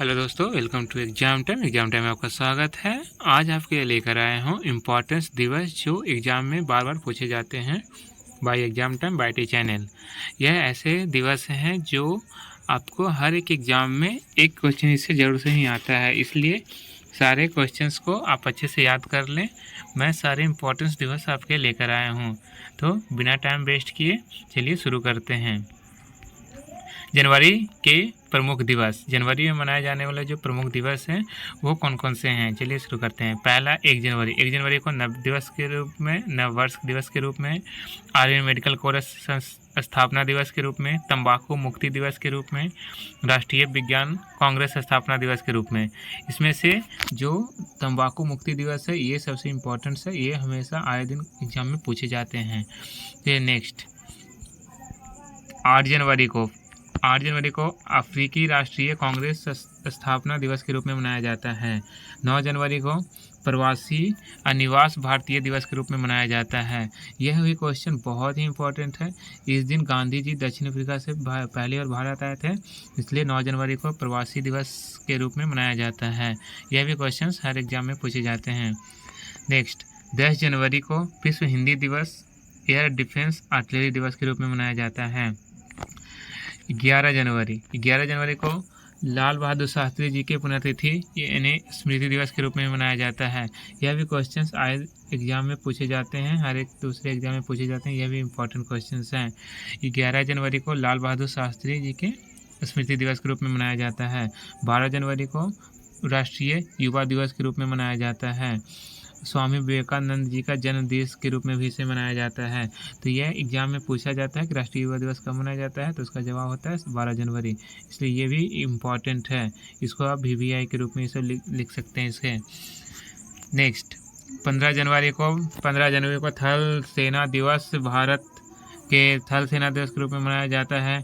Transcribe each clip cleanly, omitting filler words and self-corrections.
Hello दोस्तों, welcome to exam time. Exam time में आपका स्वागत है। आज आपके लिए लेकर आया हूँ इम्पोर्टेंस दिवस जो एग्ज़ाम में बार बार पूछे जाते हैं by exam time by T channel. यह ऐसे दिवस हैं जो आपको हर एक एग्ज़ाम में एक क्वेश्चन इससे ज़रूर से ही आता है, इसलिए सारे क्वेश्चंस को आप अच्छे से याद कर लें। मैं सारे इम्पोर्टेंस दिवस आपके लेकर आया हूँ, तो बिना टाइम वेस्ट किए चलिए शुरू करते हैं। जनवरी के प्रमुख दिवस, जनवरी में मनाए जाने वाले जो प्रमुख दिवस हैं वो कौन कौन से हैं, चलिए शुरू करते हैं। पहला 1 जनवरी, 1 जनवरी को नव दिवस के रूप में, नव वर्ष दिवस के रूप में, आर्यन मेडिकल कोर्स स्थापना दिवस के रूप में, तंबाकू मुक्ति दिवस के रूप में, राष्ट्रीय विज्ञान कांग्रेस स्थापना दिवस के रूप में। इसमें से जो तंबाकू मुक्ति दिवस है ये सबसे इम्पोर्टेंट है, ये हमेशा आए दिन एग्जाम में पूछे जाते हैं। फिर नेक्स्ट 8 जनवरी को अफ्रीकी राष्ट्रीय कांग्रेस स्थापना दिवस के रूप में मनाया जाता है। 9 जनवरी को प्रवासी अनिवास भारतीय दिवस के रूप में मनाया जाता है। यह भी क्वेश्चन बहुत ही इम्पोर्टेंट है। इस दिन गांधी जी दक्षिण अफ्रीका से पहली बार भारत आए थे, इसलिए 9 जनवरी को प्रवासी दिवस के रूप में मनाया जाता है। यह भी क्वेश्चन हर एग्जाम में पूछे जाते हैं। नेक्स्ट 10 जनवरी को विश्व हिंदी दिवस, एयर डिफेंस आर्टिलरी दिवस के रूप में मनाया जाता है। 11 जनवरी को लाल बहादुर शास्त्री जी की पुण्यतिथि यानी स्मृति दिवस के रूप में मनाया जाता है। यह भी क्वेश्चंस आए एग्जाम में पूछे जाते हैं, हर एक दूसरे एग्जाम में पूछे जाते हैं। यह भी इम्पोर्टेंट क्वेश्चंस हैं। 11 जनवरी को लाल बहादुर शास्त्री जी के स्मृति दिवस के रूप में मनाया जाता है। 12 जनवरी को राष्ट्रीय युवा दिवस के रूप में मनाया जाता है। स्वामी विवेकानंद जी का जन्म दिवस के रूप में भी इसे मनाया जाता है। तो यह एग्जाम में पूछा जाता है कि राष्ट्रीय युवा दिवस कब मनाया जाता है, तो उसका जवाब होता है 12 जनवरी। इसलिए ये भी इम्पॉर्टेंट है, इसको आप VVI के रूप में इसे लिख सकते हैं इसके। नेक्स्ट 15 जनवरी को थल सेना दिवस भारत के थल सेना दिवस के रूप में मनाया जाता है।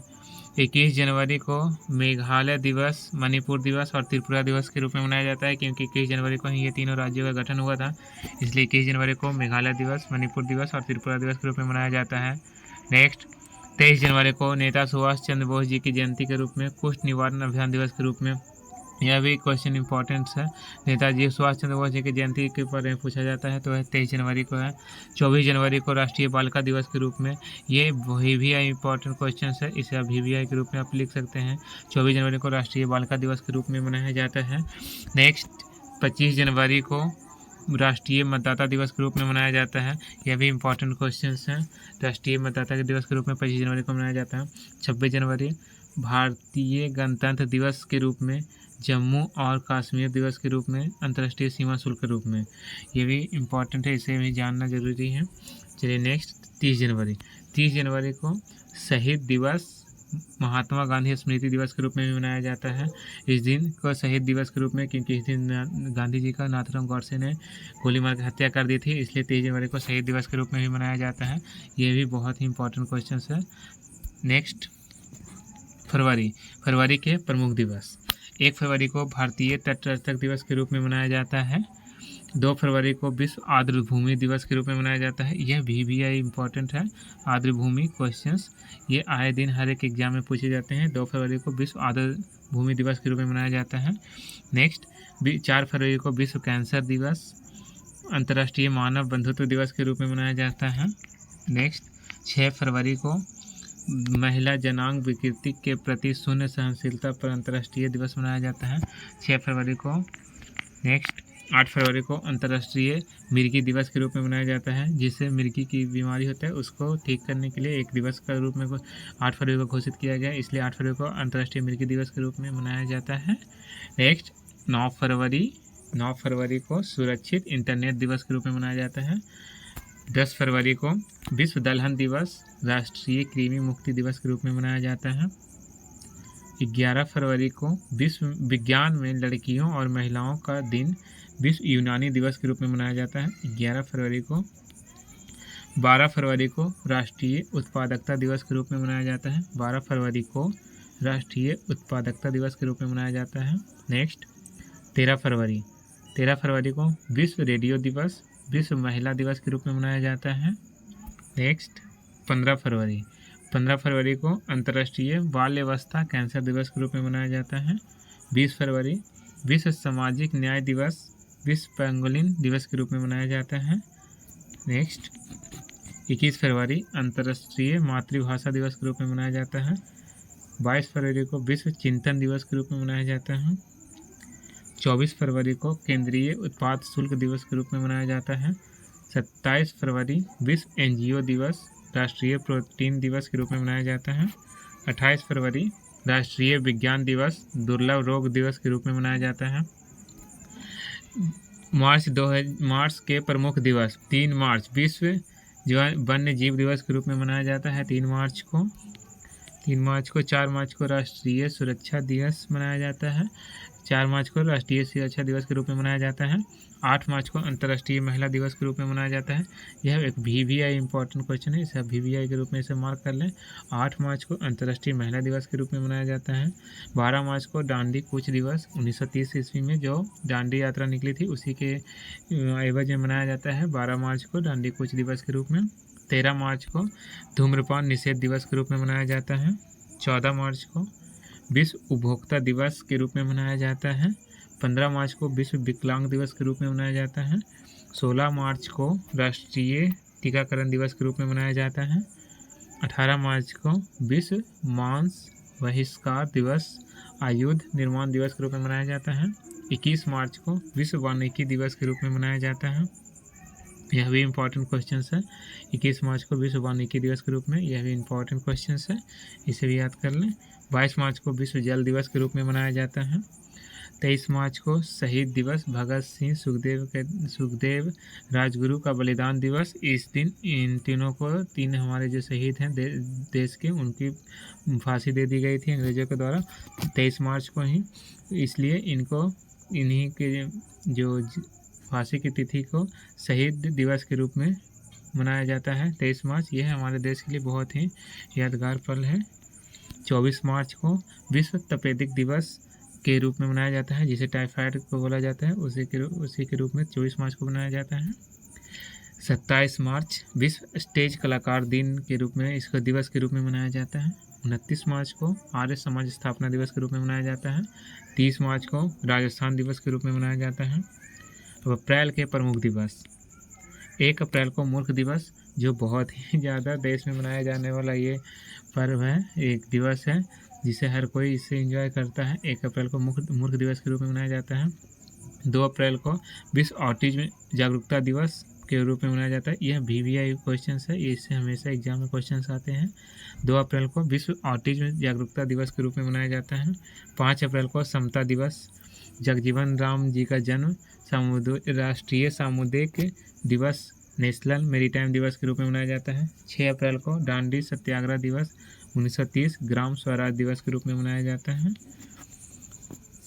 21 जनवरी को मेघालय दिवस, मणिपुर दिवस और त्रिपुरा दिवस के रूप में मनाया जाता है, क्योंकि 21 जनवरी को ही ये तीनों राज्यों का गठन हुआ था, इसलिए 21 जनवरी को मेघालय दिवस, मणिपुर दिवस और त्रिपुरा दिवस के रूप में मनाया जाता है। नेक्स्ट 23 जनवरी को नेता सुभाष चंद्र बोस जी की जयंती के रूप में कुष्ठ निवारण अभियान दिवस के रूप में, यह भी क्वेश्चन इंपॉर्टेंट है। नेताजी सुभाष चंद्र बोस जी की जयंती के बारे में पूछा जाता है, तो वह 23 जनवरी को है। 24 जनवरी को राष्ट्रीय बालिका दिवस के रूप में, ये VVI इंपॉर्टेंट क्वेश्चन है, इसे आप VVI के रूप में आप लिख सकते हैं। 24 जनवरी को राष्ट्रीय बालिका दिवस के रूप में मनाया जाता है। नेक्स्ट 25 जनवरी को राष्ट्रीय मतदाता दिवस के रूप में मनाया जाता है। यह भी इंपॉर्टेंट क्वेश्चन हैं। राष्ट्रीय मतदाता दिवस के रूप में 25 जनवरी को मनाया जाता है। 26 जनवरी भारतीय गणतंत्र दिवस के रूप में, जम्मू और कश्मीर दिवस के रूप में, अंतर्राष्ट्रीय सीमा शुल्क के रूप में, ये भी इम्पॉर्टेंट है, इसे भी जानना जरूरी है। चलिए नेक्स्ट 30 जनवरी को शहीद दिवस, महात्मा गांधी स्मृति दिवस के रूप में भी मनाया जाता है। इस दिन को शहीद दिवस के रूप में, क्योंकि इस दिन गांधी जी का नाथूराम गोडसे ने गोली मार के हत्या कर दी थी, इसलिए 23 जनवरी को शहीद दिवस के रूप में भी मनाया जाता है। ये भी बहुत ही इंपॉर्टेंट क्वेश्चन है। नेक्स्ट फरवरी के प्रमुख दिवस, 1 फरवरी को भारतीय तटरक्षक दिवस के रूप में मनाया जाता है। 2 फरवरी को विश्व आर्द्रभूमि दिवस के रूप में मनाया जाता है। यह VVI इंपॉर्टेंट है। आर्द्रभूमि क्वेश्चंस ये आए दिन हर एक एग्जाम में पूछे जाते हैं। 2 फरवरी को विश्व आर्द्रभूमि दिवस के रूप में मनाया जाता है। नेक्स्ट 4 फरवरी को विश्व कैंसर दिवस, अंतर्राष्ट्रीय मानव बंधुत्व दिवस के रूप में मनाया जाता है। नेक्स्ट 6 फरवरी को महिला जनांग विकृति के प्रति शून्य सहनशीलता पर अंतर्राष्ट्रीय दिवस मनाया जाता है 6 फरवरी को। नेक्स्ट 8 फरवरी को अंतर्राष्ट्रीय मिर्गी दिवस के रूप में मनाया जाता है। जिससे मिर्गी की बीमारी होता है उसको ठीक करने के लिए एक दिवस का रूप में 8 फरवरी को घोषित किया गया, इसलिए 8 फरवरी को अंतर्राष्ट्रीय मिर्गी दिवस के रूप में मनाया जाता है। नेक्स्ट 9 फरवरी को सुरक्षित इंटरनेट दिवस के रूप में मनाया जाता है। 10 फरवरी को विश्व दलहन दिवस, राष्ट्रीय कृमि मुक्ति दिवस के रूप में मनाया जाता है। 11 फरवरी को विश्व विज्ञान में लड़कियों और महिलाओं का दिन, विश्व यूनानी दिवस के रूप में मनाया जाता है 11 फरवरी को। 12 फरवरी को राष्ट्रीय उत्पादकता दिवस के रूप में मनाया जाता है। 12 फरवरी को राष्ट्रीय उत्पादकता दिवस के रूप में मनाया जाता है। नेक्स्ट 13 फरवरी को विश्व रेडियो दिवस, विश्व महिला दिवस के रूप में मनाया जाता है। नेक्स्ट 15 फरवरी को अंतर्राष्ट्रीय बाल्यावस्था कैंसर दिवस के रूप में मनाया जाता है। 20 फरवरी विश्व सामाजिक न्याय दिवस, विश्व पेंगोलिन दिवस के रूप में मनाया जाता है। नेक्स्ट 21 फरवरी अंतर्राष्ट्रीय मातृभाषा दिवस के रूप में मनाया जाता है। 22 फरवरी को विश्व चिंतन दिवस के रूप में मनाया जाता है। 24 फरवरी को केंद्रीय उत्पाद शुल्क दिवस के रूप में मनाया जाता है। 27 फरवरी विश्व एनजीओ दिवस, राष्ट्रीय प्रोटीन दिवस के रूप में मनाया जाता है। 28 फरवरी राष्ट्रीय विज्ञान दिवस, दुर्लभ रोग दिवस के रूप में मनाया जाता है। मार्च के प्रमुख दिवस 3 मार्च विश्व वन्य जीव दिवस के रूप में मनाया जाता है 3 मार्च को। 4 मार्च को राष्ट्रीय सुरक्षा दिवस मनाया जाता है। 4 मार्च को राष्ट्रीय सुरक्षा दिवस के रूप में मनाया जाता है। 8 मार्च को अंतर्राष्ट्रीय महिला दिवस के रूप में मनाया जाता है। यह एक VVI इंपॉर्टेंट क्वेश्चन है, इसे VVI के रूप में इसे मार्क कर लें। 8 मार्च को अंतर्राष्ट्रीय महिला दिवस के रूप में मनाया जाता है। 12 मार्च को दांडी कूच दिवस, 1930 ईस्वी में जो दांडी यात्रा निकली थी उसी के एवज में मनाया जाता है 12 मार्च को दांडी कूच दिवस के रूप में। 13 मार्च को धूम्रपान निषेध दिवस के रूप में मनाया जाता है। 14 मार्च को विश्व उपभोक्ता दिवस के रूप में मनाया जाता है। 15 मार्च को विश्व विकलांग दिवस के रूप में मनाया जाता है। 16 मार्च को राष्ट्रीय टीकाकरण दिवस के रूप में मनाया जाता है। 18 मार्च को विश्व मांस बहिष्कार दिवस, आयुध निर्माण दिवस के रूप में मनाया जाता है। 21 मार्च को विश्व वानिकी दिवस के रूप में मनाया जाता है। यह भी इम्पॉर्टेंट क्वेश्चन है। 21 मार्च को विश्व वानिकी दिवस के रूप में, यह भी इम्पॉर्टेंट क्वेश्चन है, इसे भी याद कर लें। 22 मार्च को विश्व जल दिवस के रूप में मनाया जाता है। 23 मार्च को शहीद दिवस, भगत सिंह सुखदेव राजगुरु का बलिदान दिवस। इस दिन इन तीनों को, 3 हमारे जो शहीद हैं देश के, उनकी फांसी दे दी गई थी अंग्रेजों के द्वारा 23 मार्च को ही, इसलिए इन्हीं के जो फांसी की तिथि को शहीद दिवस के रूप में मनाया जाता है 23 मार्च। यह हमारे देश के लिए बहुत ही यादगार पल है। 24 मार्च को विश्व तपेदिक दिवस के रूप में मनाया जाता है, जिसे टाइफाइड को बोला जाता है, उसी के रूप में 24 मार्च को मनाया जाता है। 27 मार्च विश्व स्टेज कलाकार दिन के रूप में, इसको दिवस के रूप में मनाया जाता है। 29 मार्च को आर्य समाज स्थापना दिवस के रूप में मनाया जाता है। 30 मार्च को राजस्थान दिवस के रूप में मनाया जाता है। अब अप्रैल के प्रमुख दिवस, 1 अप्रैल को मूर्ख दिवस, जो बहुत ही ज़्यादा देश में मनाया जाने वाला ये पर्व है, एक दिवस है जिसे हर कोई इसे एंजॉय करता है। 1 अप्रैल को मूर्ख दिवस के रूप में मनाया जाता है। 2 अप्रैल को विश्व ऑटिज्म जागरूकता दिवस के रूप में मनाया जाता है। यह VVI क्वेश्चन है, इससे हमेशा एग्जाम में क्वेश्चन आते हैं। 2 अप्रैल को विश्व ऑटिज्म जागरूकता दिवस के रूप में मनाया जाता है। 5 अप्रैल को समता दिवस, जगजीवन राम जी का जन्म, राष्ट्रीय सामुदायिक दिवस, नेशनल मेरीटाइम दिवस के रूप में मनाया जाता है। 6 अप्रैल को दांडी सत्याग्रह दिवस, 1930 ग्राम स्वराज दिवस के रूप में मनाया जाता है।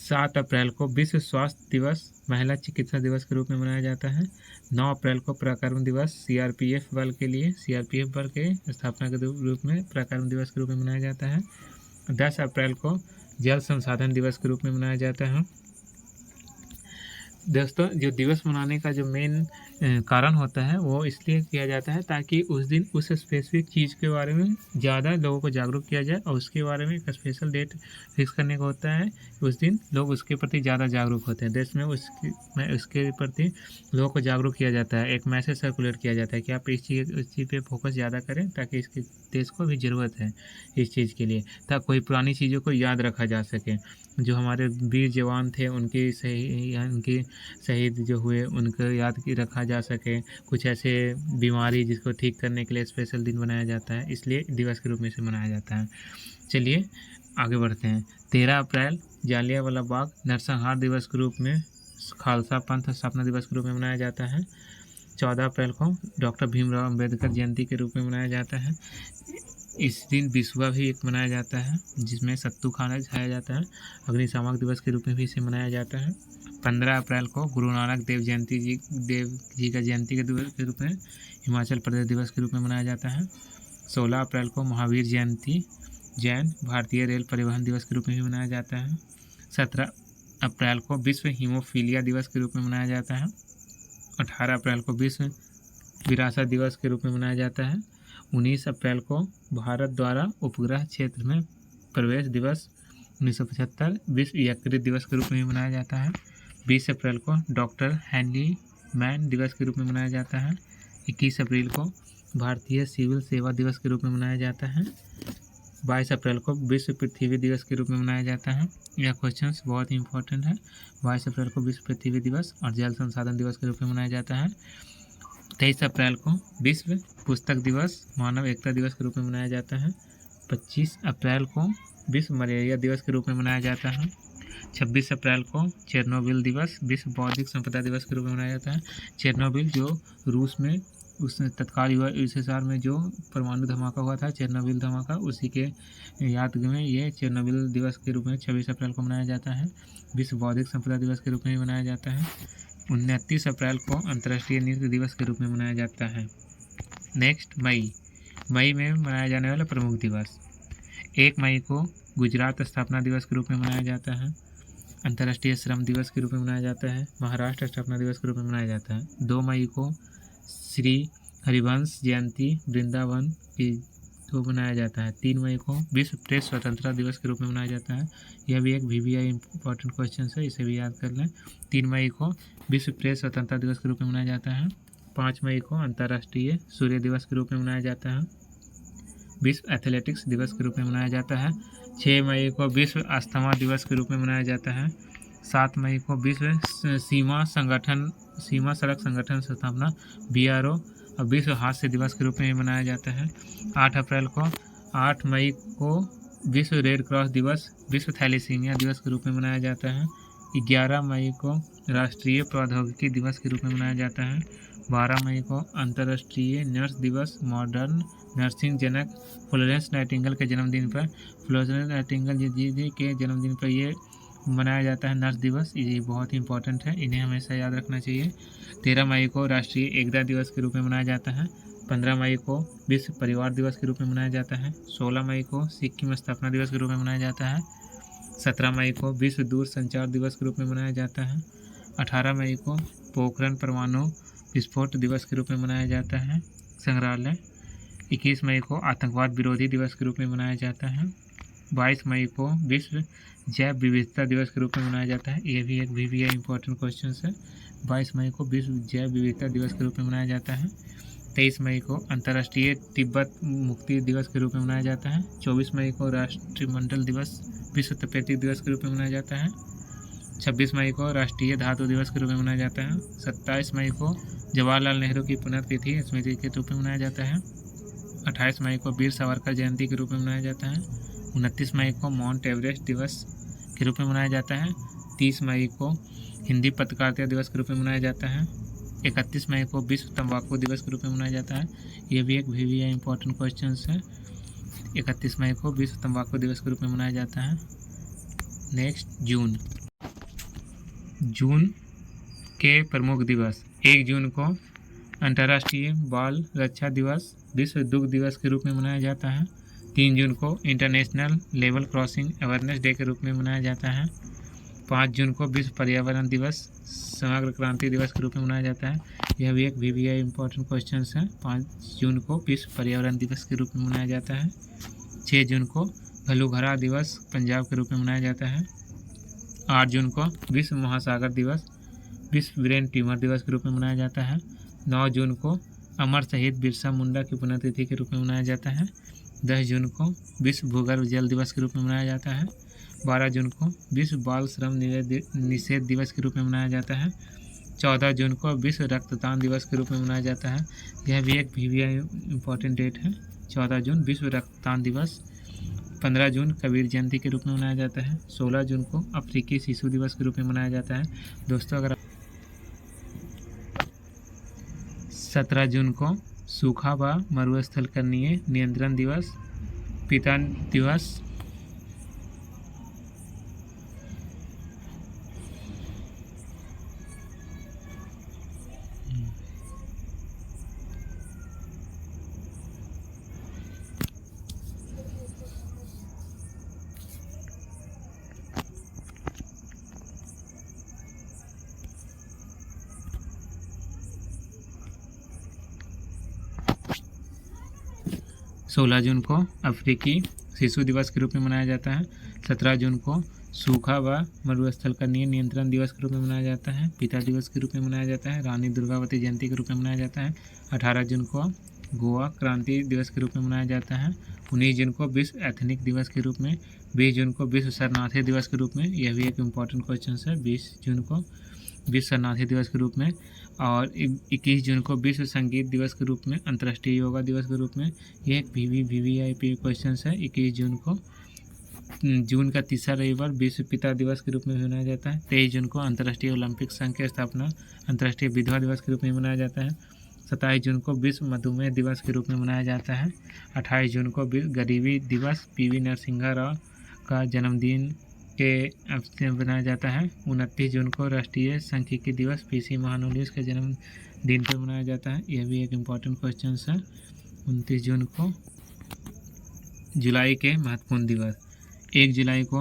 7 अप्रैल को विश्व स्वास्थ्य दिवस, महिला चिकित्सा दिवस के रूप में मनाया जाता है। 9 अप्रैल को पराक्रम दिवस, CRPF बल के लिए, CRPF बल के स्थापना के रूप में पराक्रम दिवस के रूप में मनाया जाता है। 10 अप्रैल को जल संसाधन दिवस के रूप में मनाया जाता है। दोस्तों, जो दिवस मनाने का जो मेन कारण होता है वो इसलिए किया जाता है ताकि उस दिन उस स्पेसिफिक चीज़ के बारे में ज़्यादा लोगों को जागरूक किया जाए, और उसके बारे में एक स्पेशल डेट फिक्स करने का होता है। उस दिन लोग उसके प्रति ज़्यादा जागरूक होते हैं, देश में उसके प्रति लोगों को जागरूक किया जाता है, एक मैसेज सर्कुलेट किया जाता है कि आप इस चीज़ पे फोकस ज़्यादा करें, ताकि इसके देश को भी ज़रूरत है इस चीज़ के लिए, ताकि कोई पुरानी चीज़ों को याद रखा जा सके। जो हमारे वीर जवान थे उनके शहीद जो हुए उनको याद रखा जा सके। कुछ ऐसे बीमारी जिसको ठीक करने के लिए स्पेशल दिन बनाया जाता है, इसलिए दिवस के रूप में इसे मनाया जाता है। चलिए आगे बढ़ते हैं। 13 अप्रैल जालियांवाला बाग नरसंहार दिवस के रूप में, खालसा पंथ स्थापना दिवस के रूप में मनाया जाता है। 14 अप्रैल को डॉक्टर भीमराव अंबेडकर जयंती के रूप में मनाया जाता है। इस दिन विश्वा भी एक मनाया जाता है, जिसमें सत्तू खाना खाया जाता है। अग्निशामक दिवस के रूप में भी इसे मनाया जाता है। 15 अप्रैल को गुरु नानक देव जी का जयंती के दिवस के रूप में हिमाचल प्रदेश दिवस के रूप में मनाया जाता है। 16 अप्रैल को महावीर जयंती जैन भारतीय रेल परिवहन दिवस के रूप में भी मनाया जाता है। 17 अप्रैल को विश्व हीमोफीलिया दिवस के रूप में मनाया जाता है। 18 अप्रैल को विश्व विरासत दिवस के रूप में मनाया जाता है। 19 अप्रैल को भारत द्वारा उपग्रह क्षेत्र में प्रवेश दिवस 1975 विश्व यकृत दिवस के रूप में भी मनाया जाता है। 20 अप्रैल को डॉक्टर हेनरी मैन दिवस के रूप में मनाया जाता है। 21 अप्रैल को भारतीय सिविल सेवा दिवस के रूप में मनाया जाता है। 22 अप्रैल को विश्व पृथ्वी दिवस के रूप में मनाया जाता है। यह क्वेश्चन बहुत ही इंपॉर्टेंट है। 22 अप्रैल को विश्व पृथ्वी दिवस और जल संसाधन दिवस के रूप में मनाया जाता है। 23 अप्रैल को विश्व पुस्तक दिवस मानव एकता दिवस के रूप में मनाया जाता है। 25 अप्रैल को विश्व मलेरिया दिवस के रूप में मनाया जाता है। 26 अप्रैल को चेरनोबिल दिवस विश्व बौद्धिक संपदा दिवस के रूप में मनाया जाता है। चेरनोबिल जो रूस में उस तत्काल यूएसएसआर में जो परमाणु धमाका हुआ था, चेरनोबिल धमाका, उसी के याद में ये चेरनोबिल दिवस के रूप में 26 अप्रैल को मनाया जाता है। विश्व बौद्धिक संपदा दिवस के रूप में मनाया जाता है। 29 अप्रैल को अंतर्राष्ट्रीय नृत्य दिवस के रूप में मनाया जाता है। नेक्स्ट मई में मनाया जाने वाला प्रमुख दिवस। 1 मई को गुजरात स्थापना दिवस के रूप में मनाया जाता है। अंतर्राष्ट्रीय श्रम दिवस के रूप में मनाया जाता है। महाराष्ट्र स्थापना दिवस के रूप में मनाया जाता है। 2 मई को श्री हरिवंश जयंती वृंदावन की को मनाया जाता है। 3 मई को विश्व प्रेस स्वतंत्रता दिवस के रूप में मनाया जाता है। यह भी एक VVI इंपॉर्टेंट क्वेश्चन है, इसे भी याद कर लें। 3 मई को विश्व प्रेस स्वतंत्रता दिवस के रूप में मनाया जाता है। 5 मई को अंतर्राष्ट्रीय सूर्य दिवस के रूप में मनाया जाता है। विश्व एथलेटिक्स दिवस के रूप में मनाया जाता है। 6 मई को विश्व अस्थमा दिवस के रूप में मनाया जाता है। 7 मई को विश्व सीमा सड़क संगठन स्थापना BRO और विश्व हास्य दिवस के रूप में मनाया जाता है। 8 मई को विश्व रेड क्रॉस दिवस विश्व थैलेसीमिया दिवस के रूप में मनाया जाता है। 11 मई को राष्ट्रीय प्रौद्योगिकी दिवस के रूप में मनाया जाता है। 12 मई को अंतर्राष्ट्रीय नर्स दिवस मॉडर्न नर्सिंग जनक फ्लोरेंस नाइटिंगेल के जन्मदिन पर जी के जन्मदिन पर ये मनाया जाता है नर्स दिवस। ये बहुत ही इंपॉर्टेंट है, इन्हें हमेशा याद रखना चाहिए। 13 मई को राष्ट्रीय एकता दिवस के रूप में मनाया जाता है। 15 मई को विश्व परिवार दिवस के रूप में मनाया जाता है। 16 मई को सिक्किम स्थापना दिवस के रूप में मनाया जाता है। 17 मई को विश्व दूर संचार दिवस के रूप में मनाया जाता है। 18 मई को पोखरण परमाणु विस्फोट दिवस के रूप में मनाया जाता है संग्रहालय। 21 मई को आतंकवाद विरोधी दिवस के रूप में मनाया जाता है। 22 मई को विश्व जैव विविधता दिवस के रूप में मनाया जाता है। ये भी एक VVI इंपॉर्टेंट क्वेश्चन है। 22 मई को विश्व जैव विविधता दिवस के रूप में मनाया जाता है। 23 मई को अंतर्राष्ट्रीय तिब्बत मुक्ति दिवस के रूप में मनाया जाता है। 24 मई को राष्ट्रमंडल दिवस विश्व तपेदिक दिवस के रूप में मनाया जाता है। 26 मई को राष्ट्रीय धातु दिवस के रूप में मनाया जाता है। 27 मई को जवाहरलाल नेहरू की पुण्यतिथि स्मृति के रूप में मनाया जाता है। 28 मई को वीर सावरकर जयंती के रूप में मनाया जाता है। 29 मई को माउंट एवरेस्ट दिवस के रूप में मनाया जाता है। 30 मई को हिंदी पत्रकारिता दिवस के रूप में मनाया जाता है। 31 मई को विश्व तंबाकू दिवस के रूप में मनाया जाता है। ये भी एक VVI इंपॉर्टेंट क्वेश्चन है। 31 मई को विश्व तंबाकू दिवस के रूप में मनाया जाता है। नेक्स्ट जून के प्रमुख दिवस। 1 जून को अंतर्राष्ट्रीय बाल रक्षा दिवस विश्व दुग्ध दिवस के रूप में मनाया जाता है। 3 जून को international level crossing awareness day के रूप में मनाया जाता है। 5 जून को विश्व पर्यावरण दिवस समग्र क्रांति दिवस के रूप में मनाया जाता है। यह भी एक VVI इंपॉर्टेंट क्वेश्चन है। 5 जून को विश्व पर्यावरण दिवस के रूप में मनाया जाता है। 6 जून को घलूघरा दिवस पंजाब के रूप में मनाया जाता है। 8 जून को विश्व महासागर दिवस विश्व ब्रेन ट्यूमर दिवस के रूप में मनाया जाता है। 9 जून को अमर शहीद बिरसा मुंडा की पुण्यतिथि के रूप में मनाया जाता है। 10 जून को विश्व भूगर्भ जल दिवस के रूप में मनाया जाता है। 12 जून को विश्व बाल श्रम निषेध दिवस के रूप में मनाया जाता है। 14 जून को विश्व रक्तदान दिवस के रूप में मनाया जाता है। यह भी एक VVI इंपॉर्टेंट डेट है। 14 जून विश्व रक्तदान दिवस। 15 जून कबीर जयंती के रूप में मनाया जाता है। 16 जून को अफ्रीकी शिशु दिवस के रूप में मनाया जाता है। दोस्तों अगर 17 जून को सूखा व मरुस्थलीकरण नियंत्रण दिवस पिता दिवस। 16 जून को अफ्रीकी शिशु दिवस के रूप में मनाया जाता है। 17 जून को सूखा व मरुस्थलीकरण नियंत्रण दिवस के रूप में मनाया जाता है। पिता दिवस के रूप में मनाया जाता है। रानी दुर्गावती जयंती के रूप में मनाया जाता है। 18 जून को गोवा क्रांति दिवस के रूप में मनाया जाता है। 19 जून को विश्व एथनिक दिवस के रूप में। 20 जून को विश्व शरणार्थी दिवस के रूप में। यह भी एक इम्पॉर्टेंट क्वेश्चन है। 20 जून को विश्व शरणार्थी दिवस के रूप में। और 21 जून को विश्व संगीत दिवस के रूप में, अंतर्राष्ट्रीय योगा दिवस के रूप में। ये एक VVIP क्वेश्चन है। 21 जून को जून का तीसरा रविवार विश्व पिता दिवस के रूप में मनाया जाता है। 23 जून को अंतर्राष्ट्रीय ओलंपिक संघ की स्थापना अंतर्राष्ट्रीय विधवा दिवस के रूप में मनाया जाता है। 27 जून को विश्व मधुमेह दिवस के रूप में मनाया जाता है। 28 जून को गरीबी दिवस PV नरसिम्हा राव का जन्मदिन के अवसर में मनाया जाता है। 29 जून को राष्ट्रीय सांख्यिकी दिवस PC महालनोबिस के जन्मदिन पर मनाया जाता है। यह भी एक इम्पॉर्टेंट क्वेश्चन है। 29 जून को जुलाई के महत्वपूर्ण दिवस। 1 जुलाई को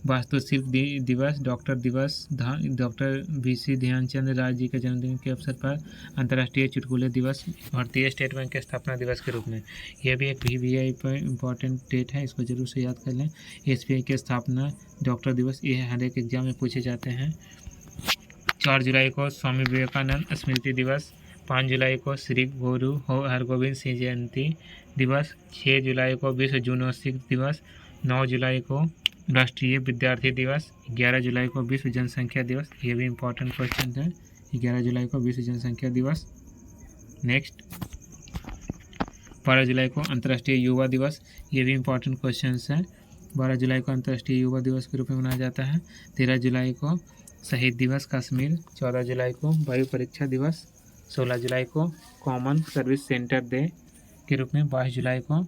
वास्तुशिल्प दिवस, डॉक्टर दिवस, डॉक्टर VC ध्यानचंद राज जी के जन्मदिन के अवसर पर अंतर्राष्ट्रीय चुटकुले दिवस, भारतीय स्टेट बैंक के स्थापना दिवस के रूप में। यह भी एक VVI पर इम्पॉर्टेंट डेट है, इसको जरूर से याद कर लें। SBI की स्थापना, डॉक्टर दिवस, ये हर एक एग्जाम में पूछे जाते हैं। 4 जुलाई को स्वामी विवेकानंद स्मृति दिवस। 5 जुलाई को श्री गुरु हरगोविंद सिंह जयंती दिवस। 6 जुलाई को विश्व जूनोत्सव दिवस। 9 जुलाई को राष्ट्रीय विद्यार्थी दिवस। 11 जुलाई को विश्व जनसंख्या दिवस। ये भी इम्पोर्टेंट क्वेश्चन है। 11 जुलाई को विश्व जनसंख्या दिवस। नेक्स्ट 12 जुलाई को अंतर्राष्ट्रीय युवा दिवस। ये भी इम्पोर्टेंट क्वेश्चन है। 12 जुलाई को अंतर्राष्ट्रीय युवा दिवस के रूप में मनाया जाता है। 13 जुलाई को शहीद दिवस कश्मीर। 14 जुलाई को वायु परीक्षा दिवस। 16 जुलाई को कॉमन सर्विस सेंटर डे के रूप में। 22 जुलाई को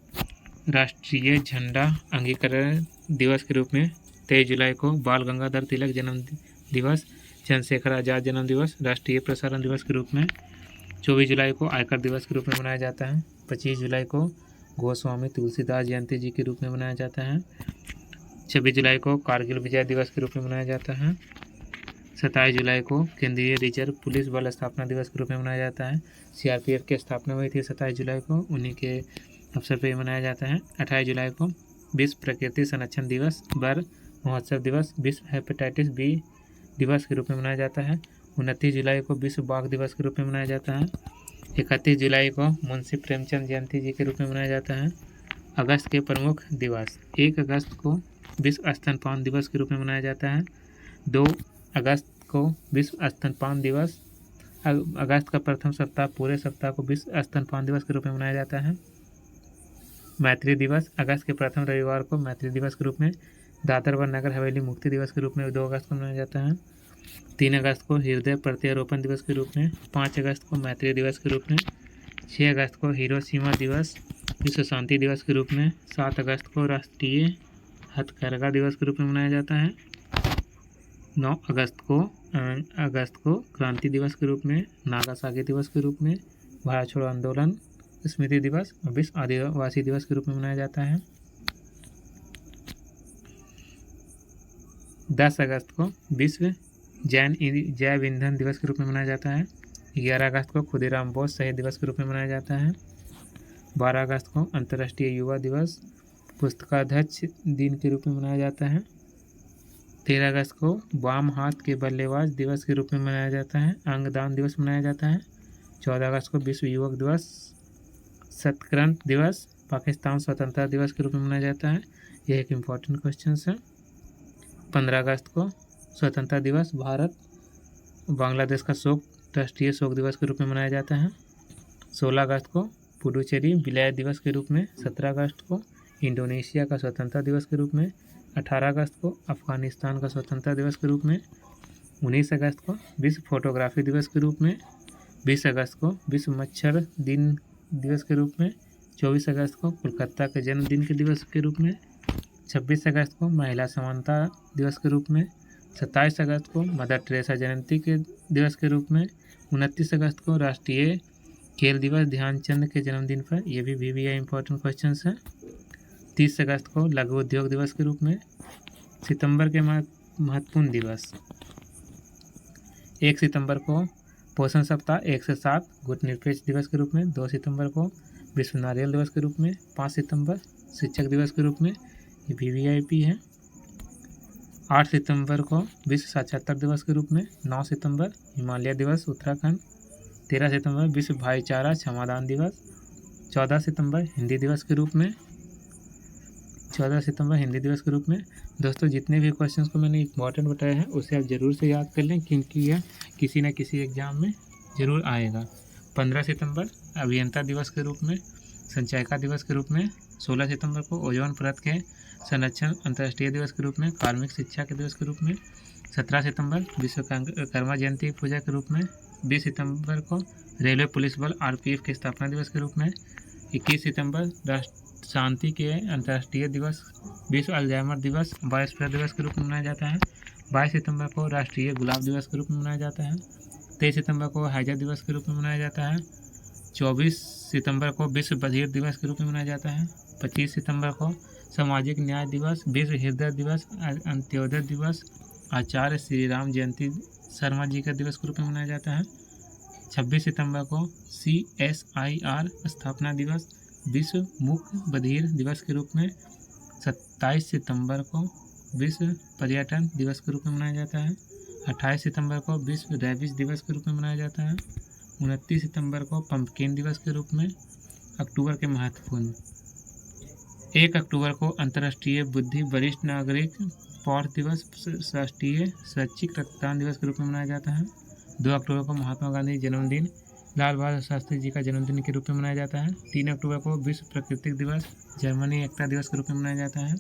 राष्ट्रीय झंडा अंगीकरण दिवस के रूप में। 23 जुलाई को बाल गंगाधर तिलक जन्म दिवस, चंद्रशेखर आज़ाद जन्म दिवस, राष्ट्रीय प्रसारण दिवस के रूप में। 24 जुलाई को आयकर दिवस के रूप में मनाया जाता है। 25 जुलाई को गोस्वामी तुलसीदास जयंती जी के रूप में मनाया जाता है। 26 जुलाई को कारगिल विजय दिवस के रूप में मनाया जाता है। 27 जुलाई को केंद्रीय रिजर्व पुलिस बल स्थापना दिवस के रूप में मनाया जाता है। CRPF की स्थापना हुई थी 27 जुलाई को, उन्हीं के अवसर पर मनाया जाता है। 28 जुलाई को विश्व प्रकृति संरक्षण दिवस, वर महोत्सव दिवस, विश्व हेपेटाइटिस B दिवस के रूप में मनाया जाता है। 29 जुलाई को विश्व बाघ दिवस के रूप में मनाया जाता है। 31 जुलाई को मुंशी प्रेमचंद जयंती जी के रूप में मनाया जाता है। अगस्त के प्रमुख दिवस। 1 अगस्त को विश्व स्तनपान दिवस के रूप में मनाया जाता है। 2 अगस्त को विश्व स्तनपान दिवस। अगस्त का प्रथम सप्ताह, पूरे सप्ताह को विश्व स्तनपान दिवस के रूप में मनाया जाता है। मैत्री दिवस, अगस्त के प्रथम रविवार को मैत्री दिवस के रूप में। दादर व नगर हवेली मुक्ति दिवस के रूप में 2 अगस्त को मनाया जाता है। 3 अगस्त को हृदय प्रत्यारोपण दिवस के रूप में। 5 अगस्त को मैत्री दिवस के रूप में। 6 अगस्त को हिरोशिमा दिवस, विश्व शांति दिवस के रूप में। 7 अगस्त को राष्ट्रीय हथकरघा दिवस के रूप में मनाया जाता है। 9 अगस्त को क्रांति दिवस के रूप में, नागासाकी दिवस के रूप में, भारत छोड़ो आंदोलन स्मृति दिवस और विश्व आदिवासी दिवस के रूप में मनाया जाता है। 10 अगस्त को विश्व जैव ईंधन दिवस के रूप में मनाया जाता है। 11 अगस्त को खुदीराम बोस शहीद दिवस के रूप में मनाया जाता है। 12 अगस्त को अंतर्राष्ट्रीय युवा दिवस, पुस्तकाध्यक्ष दिन के रूप में मनाया जाता है। 13 अगस्त को वाम हाथ के बल्लेबाज दिवस के रूप में मनाया जाता है। अंगदान दिवस मनाया जाता है। 14 अगस्त को विश्व युवक दिवस, सत्क्रांति दिवस, पाकिस्तान स्वतंत्रता दिवस के रूप में मनाया जाता है। यह एक इम्पॉर्टेंट क्वेश्चन है। 15 अगस्त को स्वतंत्रता दिवस, भारत बांग्लादेश का राष्ट्रीय शोक दिवस के रूप में मनाया जाता है। 16 अगस्त को पुडुचेरी विलय दिवस के रूप में। 17 अगस्त को इंडोनेशिया का स्वतंत्रता दिवस के रूप में। 18 अगस्त को अफगानिस्तान का स्वतंत्रता दिवस के रूप में। 19 अगस्त को विश्व फोटोग्राफी दिवस के रूप में। 20 अगस्त को विश्व मच्छर दिन दिवस के रूप में। 24 अगस्त को कोलकाता के जन्मदिन के दिवस के रूप में। 26 अगस्त को महिला समानता दिवस के रूप में। 27 अगस्त को मदर टेरेसा जयंती के दिवस के रूप में। 29 अगस्त को राष्ट्रीय खेल दिवस, ध्यानचंद के जन्मदिन पर। यह भी VVI इंपॉर्टेंट क्वेश्चन है। 30 अगस्त को लघु उद्योग दिवस के रूप में। सितंबर के महत्वपूर्ण दिवस। 1 सितंबर को पोषण सप्ताह 1 से 7 गुटनिरपेक्ष दिवस के रूप में। 2 सितंबर को विश्व नारियल दिवस के रूप में। 5 सितंबर शिक्षक दिवस के रूप में। ये VVIP है। 8 सितंबर को विश्व साक्षरता दिवस के रूप में, 9 सितंबर हिमालय दिवस उत्तराखंड, 13 सितंबर विश्व भाईचारा क्षमादान दिवस, 14 सितंबर हिंदी दिवस के रूप में, 14 सितंबर हिंदी दिवस के रूप में। दोस्तों जितने भी क्वेश्चंस को मैंने इंपॉर्टेंट बताए हैं उसे आप ज़रूर से याद कर लें, क्योंकि यह किसी न किसी एग्ज़ाम में ज़रूर आएगा। 15 सितंबर अभियंता दिवस के रूप में, संचयिका दिवस के रूप में। 16 सितंबर को ओजोन परत के संरक्षण अंतर्राष्ट्रीय दिवस के रूप में, कार्मिक शिक्षा के दिवस के रूप में। 17 सितंबर विश्वकर्मा जयंती पूजा के रूप में। 20 सितंबर को रेलवे पुलिस बल RPF के स्थापना दिवस के रूप में। 21 सितंबर राष्ट्र शांति के अंतर्राष्ट्रीय दिवस, विश्व अल्जाइमर दिवस, बायोस्फीयर दिवस के रूप में मनाया जाता है। 22 सितंबर को राष्ट्रीय गुलाब दिवस के रूप में मनाया जाता है। 23 सितंबर को हैजा दिवस के रूप में मनाया जाता है। 24 सितंबर को विश्व बधिर दिवस के रूप में मनाया जाता है। 25 सितंबर को सामाजिक न्याय दिवस, विश्व हृदय दिवस, अंत्योदय दिवस, आचार्य श्री राम जयंती शर्मा जी का दिवस के रूप में मनाया जाता है। 26 सितंबर को CSIR स्थापना दिवस, विश्व मूक बधिर दिवस के रूप में। 27 सितंबर को विश्व पर्यटन दिवस के रूप में मनाया जाता है। 28 सितंबर को विश्व रेबीज दिवस के रूप में मनाया जाता है। 29 सितंबर को पंपकिन दिवस के रूप में। अक्टूबर के महत्वपूर्ण, 1 अक्टूबर को अंतर्राष्ट्रीय बुद्धि वरिष्ठ नागरिक पौध दिवस, राष्ट्रीय स्वैच्छिक रक्तदान दिवस के रूप में मनाया जाता है। 2 अक्टूबर को महात्मा गांधी जन्मदिन, लाल बहादुर शास्त्री जी का जन्मदिन के रूप में मनाया जाता है। 3 अक्टूबर को विश्व प्राकृतिक दिवस, जर्मनी एकता दिवस के रूप में मनाया जाता है।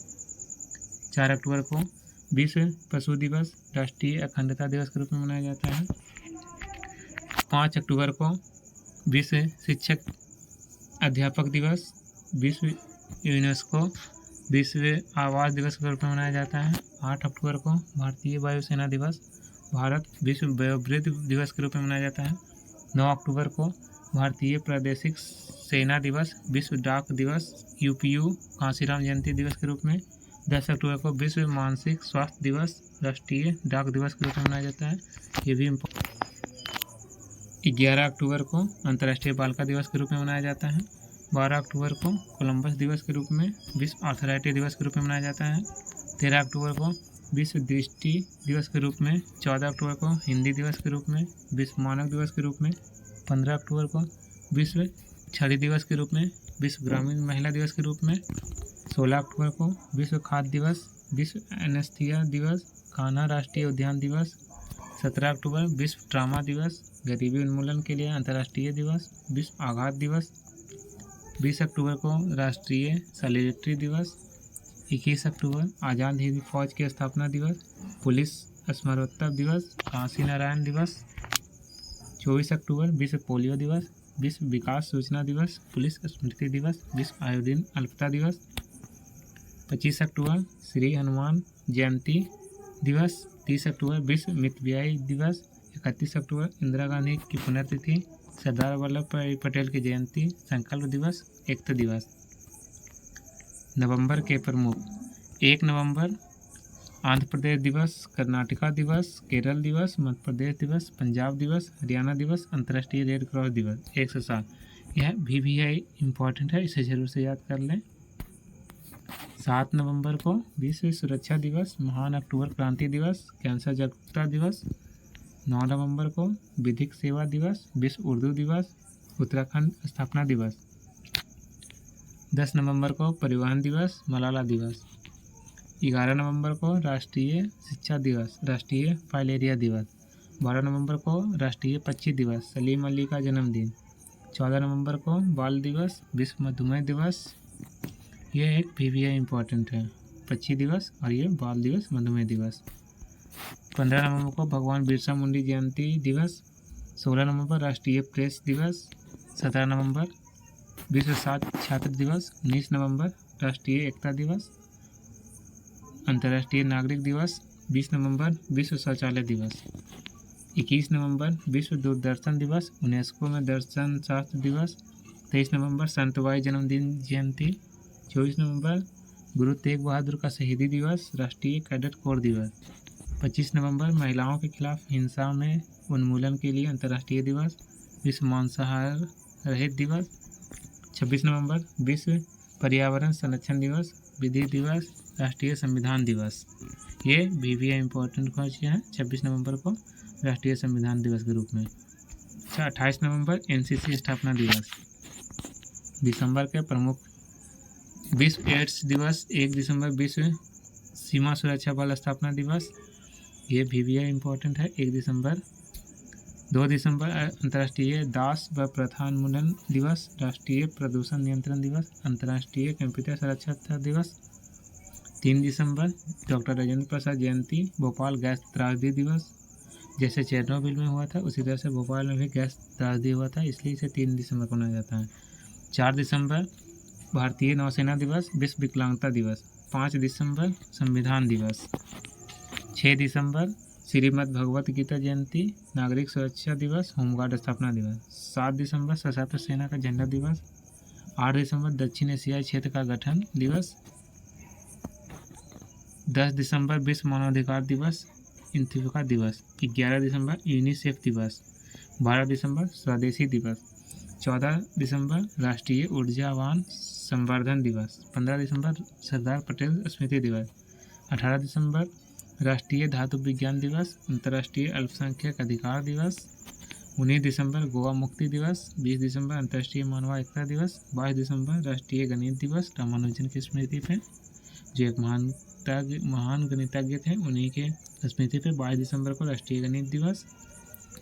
4 अक्टूबर को विश्व पशु दिवस, राष्ट्रीय अखंडता दिवस के रूप में मनाया जाता है। 5 अक्टूबर को विश्व शिक्षक अध्यापक दिवस, विश्व यूनेस्को विश्व आवास दिवस के रूप में मनाया जाता है। 8 अक्टूबर को भारतीय वायुसेना दिवस, भारत विश्व वयोवृद्ध दिवस के रूप में मनाया जाता है। 9 अक्टूबर को भारतीय प्रादेशिक सेना दिवस, विश्व डाक दिवस, UPU कांशीराम जयंती दिवस के रूप में। 10 अक्टूबर को विश्व मानसिक स्वास्थ्य दिवस, राष्ट्रीय डाक दिवस के रूप में मनाया जाता है। ये भी 11 अक्टूबर को अंतर्राष्ट्रीय बालिका दिवस के रूप में मनाया जाता है। 12 अक्टूबर को कोलंबस दिवस के रूप में, विश्व आर्थराइटिस दिवस के रूप में मनाया जाता है। 13 अक्टूबर को विश्व दृष्टि दिवस के रूप में। 14 अक्टूबर को हिंदी दिवस के रूप में, विश्व मानक दिवस के रूप में। 15 अक्टूबर को विश्व छड़ी दिवस के रूप में, विश्व ग्रामीण महिला दिवस के रूप में। 16 अक्टूबर को विश्व खाद्य दिवस, विश्व एनेस्थीसिया दिवस, कान्हा राष्ट्रीय उद्यान दिवस। 17 अक्टूबर विश्व ट्रामा दिवस, गरीबी उन्मूलन के लिए अंतर्राष्ट्रीय दिवस, विश्व आघात दिवस। 20 अक्टूबर को राष्ट्रीय सैनिटरी दिवस। 21 अक्टूबर आज़ाद हिंद फौज की स्थापना दिवस, पुलिस स्मरणोत्सव दिवस, काशी नारायण दिवस। 24 अक्टूबर विश्व पोलियो दिवस, विश्व विकास सूचना दिवस, पुलिस स्मृति दिवस, विश्व आयोडीन अल्पता दिवस। 25 अक्टूबर श्री हनुमान जयंती दिवस। 30 अक्टूबर विश्व मितव्ययी दिवस। 31 अक्टूबर इंदिरा गांधी की पुण्यतिथि, सरदार वल्लभ भाई पटेल की जयंती, संकल्प दिवस, एकता दिवस। नवंबर के प्रमुख, 1 नवंबर आंध्र प्रदेश दिवस, कर्नाटका दिवस, केरल दिवस, मध्य प्रदेश दिवस, पंजाब दिवस, हरियाणा दिवस, अंतर्राष्ट्रीय रेड क्रॉस दिवस 107। यह भी इम्पोर्टेंट है, इसे जरूर से याद कर लें। 7 नवंबर को विश्व सुरक्षा दिवस, महान अक्टूबर क्रांति दिवस, कैंसर जागरूकता दिवस। 9 नवंबर को विधिक सेवा दिवस, विश्व उर्दू दिवस, उत्तराखंड स्थापना दिवस। 10 नवंबर को परिवहन दिवस, मलाला दिवस। 11 नवंबर को राष्ट्रीय शिक्षा दिवस, राष्ट्रीय फाइलेरिया दिवस। 12 नवंबर को राष्ट्रीय पक्षी दिवस, सलीम अली का जन्मदिन। 14 नवंबर को बाल दिवस, विश्व मधुमेह दिवस। ये एक भी इम्पोर्टेंट है, पक्षी दिवस और ये बाल दिवस, मधुमेह दिवस। 15 नवंबर को भगवान बिरसा मुंडा जयंती दिवस। 16 नवंबर राष्ट्रीय प्रेस दिवस। 17 नवंबर विश्व छात्र दिवस। 19 नवंबर राष्ट्रीय एकता दिवस, अंतर्राष्ट्रीय नागरिक दिवस। 20 नवंबर विश्व शौचालय दिवस। 21 नवंबर विश्व दूरदर्शन दिवस, यूनेस्को में दर्शन शास्त्र दिवस। 23 नवंबर संत बाई जन्मदिन जयंती। 24 नवंबर गुरु तेग बहादुर का शहीदी दिवस, राष्ट्रीय कैडेट कोर दिवस। 25 नवंबर महिलाओं के खिलाफ हिंसा में उन्मूलन के लिए अंतर्राष्ट्रीय दिवस, विश्व मांसाहार रहित दिवस। 26 नवंबर विश्व पर्यावरण संरक्षण दिवस, विधि दिवस, राष्ट्रीय संविधान दिवस। ये VVI इम्पोर्टेंट क्वेश्चन है। 26 नवंबर को राष्ट्रीय संविधान दिवस के रूप में। 28 नवंबर NCC स्थापना दिवस। दिसंबर के प्रमुख विश्व एड्स दिवस। 1 दिसंबर विश्व सीमा सुरक्षा बल स्थापना दिवस, ये VVI इम्पोर्टेंट है। 1 दिसंबर। 2 दिसंबर अंतर्राष्ट्रीय दास व प्रथा उन्मूलन दिवस, राष्ट्रीय प्रदूषण नियंत्रण दिवस, अंतर्राष्ट्रीय कंप्यूटर साक्षरता दिवस। 3 दिसंबर डॉक्टर राजेंद्र प्रसाद जयंती, भोपाल गैस त्रासदी दिवस। जैसे चेरनोबिल में हुआ था उसी तरह से भोपाल में भी गैस त्रासदी हुआ था, इसलिए इसे 3 दिसंबर को मनाया जाता है। 4 दिसंबर भारतीय नौसेना दिवस, विश्व विकलांगता दिवस। 5 दिसंबर संविधान दिवस। 6 दिसंबर श्रीमद् भगवत गीता जयंती, नागरिक सुरक्षा दिवस, होमगार्ड स्थापना दिवस। 7 दिसंबर सशस्त्र सेना का झंडा दिवस। 8 दिसंबर दक्षिण एशियाई क्षेत्र का गठन दिवस। 10 दिसंबर विश्व मानवाधिकार दिवस, इंथिफका दिवस। 11 दिसंबर यूनिसेफ दिवस। 12 दिसंबर स्वदेशी दिवस। 14 दिसंबर राष्ट्रीय ऊर्जावान संवर्धन दिवस। 15 दिसंबर सरदार पटेल स्मृति दिवस। 18 दिसंबर राष्ट्रीय धातु विज्ञान दिवस, अंतर्राष्ट्रीय अल्पसंख्यक अधिकार दिवस। 19 दिसंबर गोवा मुक्ति दिवस। 20 दिसंबर अंतर्राष्ट्रीय मानव एकता दिवस। 22 दिसंबर राष्ट्रीय गणित दिवस, रामानुजन की स्मृति पे, जो एक महान गणितज्ञ थे, उन्हीं के स्मृति पे 22 दिसंबर को राष्ट्रीय गणित दिवस।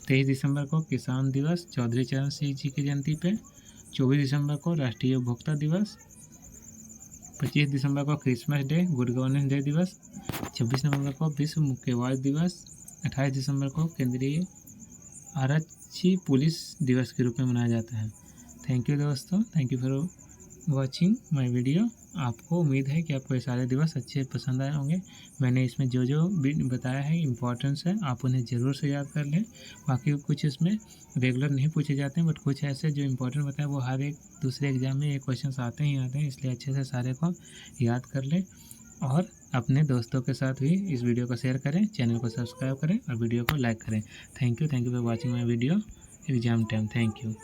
23 दिसंबर को किसान दिवस, चौधरी चरण सिंह जी की जयंती पे। 24 दिसंबर को राष्ट्रीय उपभोक्ता दिवस। 25 दिसंबर को Christmas day, good governance day दिवस। 26 नवंबर को विश्व मुक्केबाज दिवस। 28 दिसंबर को केंद्रीय आरक्षी पुलिस दिवस के रूप में मनाया जाता है। थैंक यू दोस्तों, thank you for watching my video. आपको उम्मीद है कि आपको ये सारे दिवस अच्छे पसंद आए होंगे। मैंने इसमें जो जो भी बताया है इम्पोर्टेंस है, आप उन्हें ज़रूर से याद कर लें। बाकी कुछ इसमें रेगुलर नहीं पूछे जाते हैं, बट कुछ ऐसे जो इम्पोर्टेंट बताए वो हर एक दूसरे एग्जाम में ये क्वेश्चन आते हैं, इसलिए अच्छे से सारे को याद कर लें और अपने दोस्तों के साथ भी इस वीडियो को शेयर करें, चैनल को सब्सक्राइब करें और वीडियो को लाइक करें। Thank you for watching my video exam time. Thank you.